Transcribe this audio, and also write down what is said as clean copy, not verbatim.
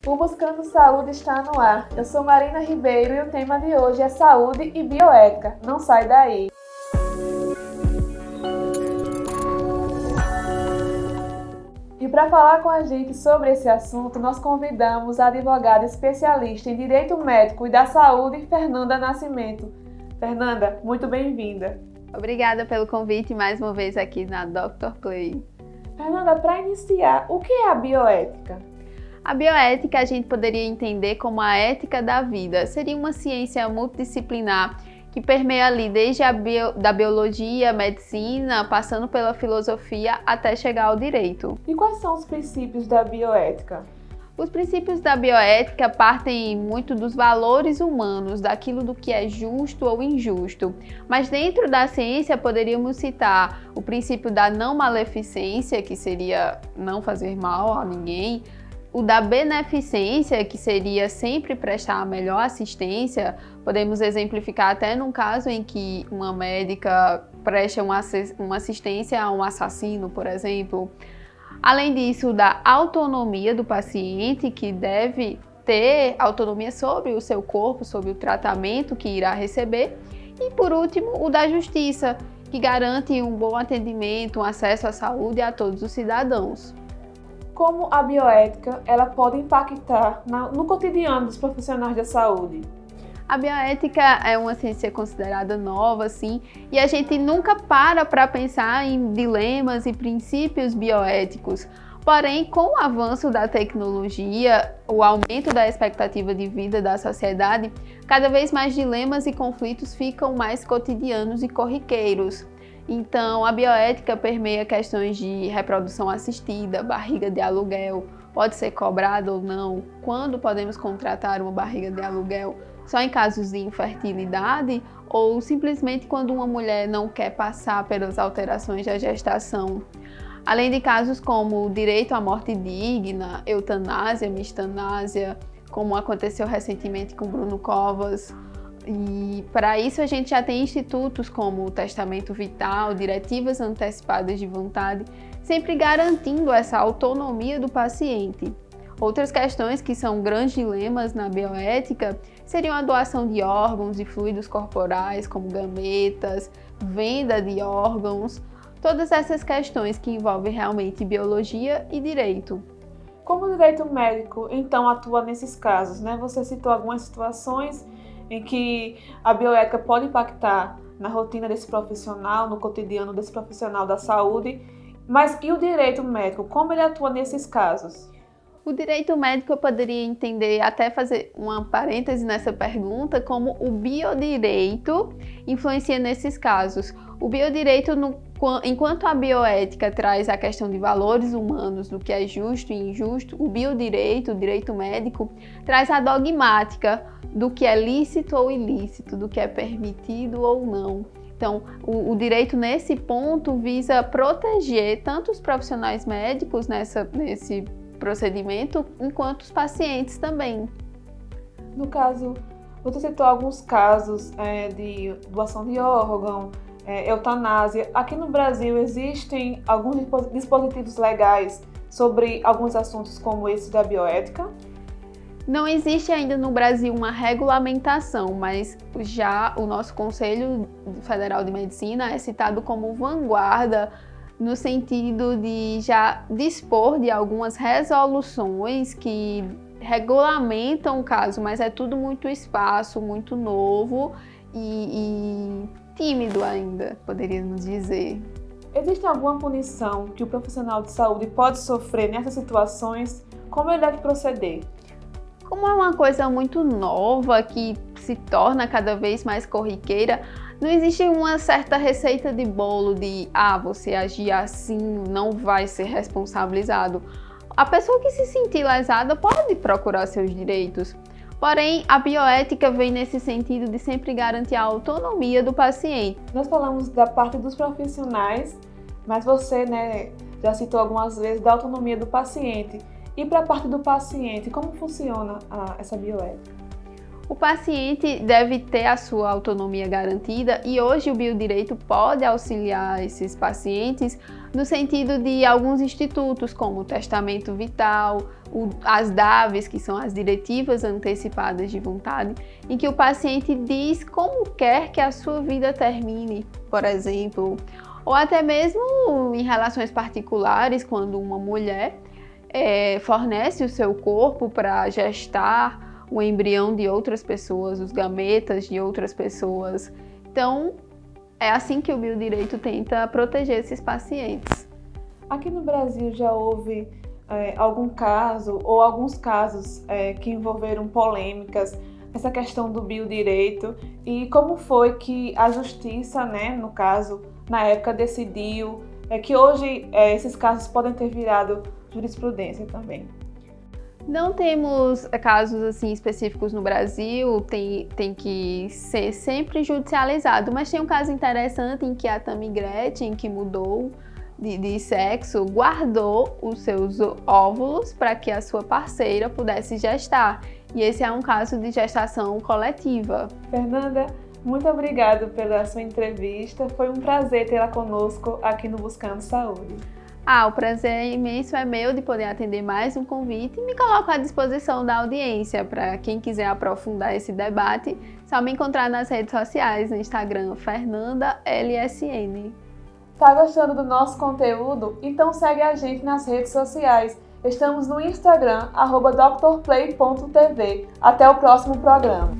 O Buscando Saúde está no ar. Eu sou Marina Ribeiro e o tema de hoje é saúde e bioética. Não sai daí! E para falar com a gente sobre esse assunto, nós convidamos a advogada especialista em Direito Médico e da Saúde, Fernanda Nascimento. Fernanda, muito bem-vinda. Obrigada pelo convite mais uma vez aqui na Dr. Play. Fernanda, para iniciar, o que é a bioética? A bioética a gente poderia entender como a ética da vida. Seria uma ciência multidisciplinar que permeia ali desde da biologia, medicina, passando pela filosofia até chegar ao direito. E quais são os princípios da bioética? Os princípios da bioética partem muito dos valores humanos, daquilo do que é justo ou injusto. Mas dentro da ciência poderíamos citar o princípio da não maleficência, que seria não fazer mal a ninguém, o da beneficência, que seria sempre prestar a melhor assistência. Podemos exemplificar até num caso em que uma médica presta uma assistência a um assassino, por exemplo. Além disso, da autonomia do paciente, que deve ter autonomia sobre o seu corpo, sobre o tratamento que irá receber. E por último, o da justiça, que garante um bom atendimento, um acesso à saúde a todos os cidadãos. Como a bioética ela pode impactar no cotidiano dos profissionais da saúde? A bioética é uma ciência considerada nova, sim, e a gente nunca para pensar em dilemas e princípios bioéticos. Porém, com o avanço da tecnologia, o aumento da expectativa de vida da sociedade, cada vez mais dilemas e conflitos ficam mais cotidianos e corriqueiros. Então, a bioética permeia questões de reprodução assistida, barriga de aluguel, pode ser cobrada ou não, quando podemos contratar uma barriga de aluguel, só em casos de infertilidade ou simplesmente quando uma mulher não quer passar pelas alterações da gestação. Além de casos como o direito à morte digna, eutanásia, mistanásia, como aconteceu recentemente com Bruno Covas. E para isso a gente já tem institutos como o testamento vital, diretivas antecipadas de vontade, sempre garantindo essa autonomia do paciente. Outras questões que são grandes dilemas na bioética seriam a doação de órgãos e fluidos corporais, como gametas, venda de órgãos, todas essas questões que envolvem realmente biologia e direito. Como o direito médico, então, atua nesses casos, né? Você citou algumas situações em que a bioética pode impactar na rotina desse profissional, no cotidiano desse profissional da saúde, mas e o direito médico, como ele atua nesses casos? O direito médico eu poderia entender, até fazer uma parêntese nessa pergunta, como o biodireito influencia nesses casos. O biodireito, enquanto a bioética traz a questão de valores humanos, do que é justo e injusto, o biodireito, o direito médico, traz a dogmática do que é lícito ou ilícito, do que é permitido ou não. Então, o direito nesse ponto visa proteger tanto os profissionais médicos nesse procedimento, enquanto os pacientes também. No caso, você citou alguns casos de doação de órgão, eutanásia. Aqui no Brasil existem alguns dispositivos legais sobre alguns assuntos como esse da bioética? Não existe ainda no Brasil uma regulamentação, mas já o nosso Conselho Federal de Medicina é citado como vanguarda no sentido de já dispor de algumas resoluções que regulamentam o caso, mas é tudo muito espaço, muito novo e tímido ainda, poderíamos dizer. Existe alguma punição que o profissional de saúde pode sofrer nessas situações? Como ele deve proceder? Como é uma coisa muito nova que se torna cada vez mais corriqueira, não existe uma certa receita de bolo de você agir assim não vai ser responsabilizado. A pessoa que se sentir lesada pode procurar seus direitos. Porém, a bioética vem nesse sentido de sempre garantir a autonomia do paciente. Nós falamos da parte dos profissionais, mas você, já citou algumas vezes da autonomia do paciente. E para a parte do paciente, como funciona essa bioética? O paciente deve ter a sua autonomia garantida e hoje o biodireito pode auxiliar esses pacientes no sentido de alguns institutos como o testamento vital, as DAVs, que são as diretivas antecipadas de vontade, em que o paciente diz como quer que a sua vida termine, por exemplo, ou até mesmo em relações particulares, quando uma mulher fornece o seu corpo para gestar o embrião de outras pessoas, os gametas de outras pessoas. Então, é assim que o biodireito tenta proteger esses pacientes. Aqui no Brasil já houve algum caso ou alguns casos que envolveram polêmicas essa questão do biodireito e como foi que a justiça, né, no caso, na época decidiu que hoje esses casos podem ter virado jurisprudência também. Não temos casos assim específicos no Brasil, tem que ser sempre judicializado, mas tem um caso interessante em que a Tammy Gretchen, que mudou de sexo, guardou os seus óvulos para que a sua parceira pudesse gestar. E esse é um caso de gestação coletiva. Fernanda, muito obrigada pela sua entrevista. Foi um prazer tê-la conosco aqui no Buscando Saúde. O prazer imenso é meu de poder atender mais um convite e me coloco à disposição da audiência para quem quiser aprofundar esse debate. Só me encontrar nas redes sociais, no Instagram, FernandaLSN. Tá gostando do nosso conteúdo? Então segue a gente nas redes sociais. Estamos no Instagram, @drplay.tv. Até o próximo programa.